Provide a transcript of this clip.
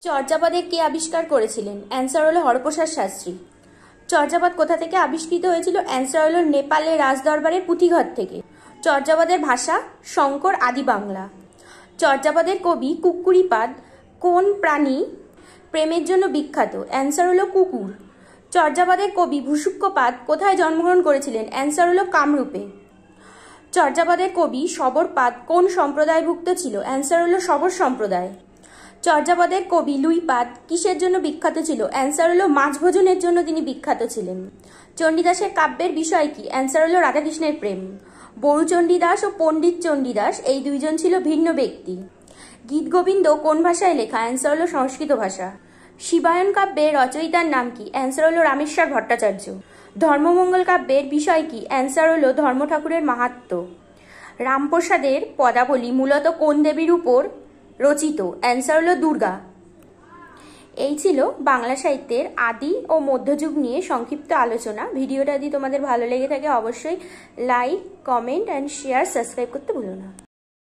চর্যাপদে কে আবিষ্কার করেছিলেন? অ্যান্সার হলো হরপ্রসাদ শাস্ত্রী। চর্যাপদ কোথা থেকে আবিষ্কৃত হয়েছিল? অ্যান্সার হলো নেপালের রাজদরবারের পুঁথিঘর থেকে। চর্যাপদের ভাষা সংকর আদি বাংলা। চর্যাপদের কবি কুক্কুরীপাদ কোন প্রাণী প্রেমের জন্য বিখ্যাত? অ্যান্সার হলো কুকুর। চর্যাপদের কবি ভূসুক্কপাদ কোথায় জন্মগ্রহণ করেছিলেন? অ্যান্সার হলো কামরূপে। চর্যাপদের কবি শবরপাদ কোন সম্প্রদায়ভুক্ত ছিল? অ্যান্সার হলো শবর সম্প্রদায়। চর্যাপদের কবি লুইপাদ কিসের জন্য বিখ্যাত ছিল? অ্যান্সার হলো মাছ ভোজনের জন্য তিনি বিখ্যাত ছিলেন। চণ্ডীদাসের কাব্যের বিষয় কি? অ্যান্সার হলো রাধাকৃষ্ণের প্রেম। বড়ুচণ্ডীদাস ও পণ্ডিত চণ্ডীদাস এই দুইজন ছিল ভিন্ন ব্যক্তি। গীতগোবিন্দ কোন ভাষায় লেখা? অ্যান্সার হলো সংস্কৃত ভাষা। শিবায়ন কাব্যের রচয়িতার নাম কি? অ্যান্সার হলো রামেশ্বর ভট্টাচার্য। ধর্মমঙ্গল কাব্যের বিষয় কি? অ্যান্সার হলো ধর্ম ঠাকুরের মাহাত্ম্য। রামপ্রসাদের পদাবলী মূলত কোন দেবীর উপর রচিত? অ্যান্সার হলো দুর্গা। এই ছিল বাংলা সাহিত্যের আদি ও মধ্যযুগ নিয়ে সংক্ষিপ্ত আলোচনা। ভিডিওটা যদি তোমাদের ভালো লেগে থাকে অবশ্যই like, comment and share, subscribe করতে ভুলো না।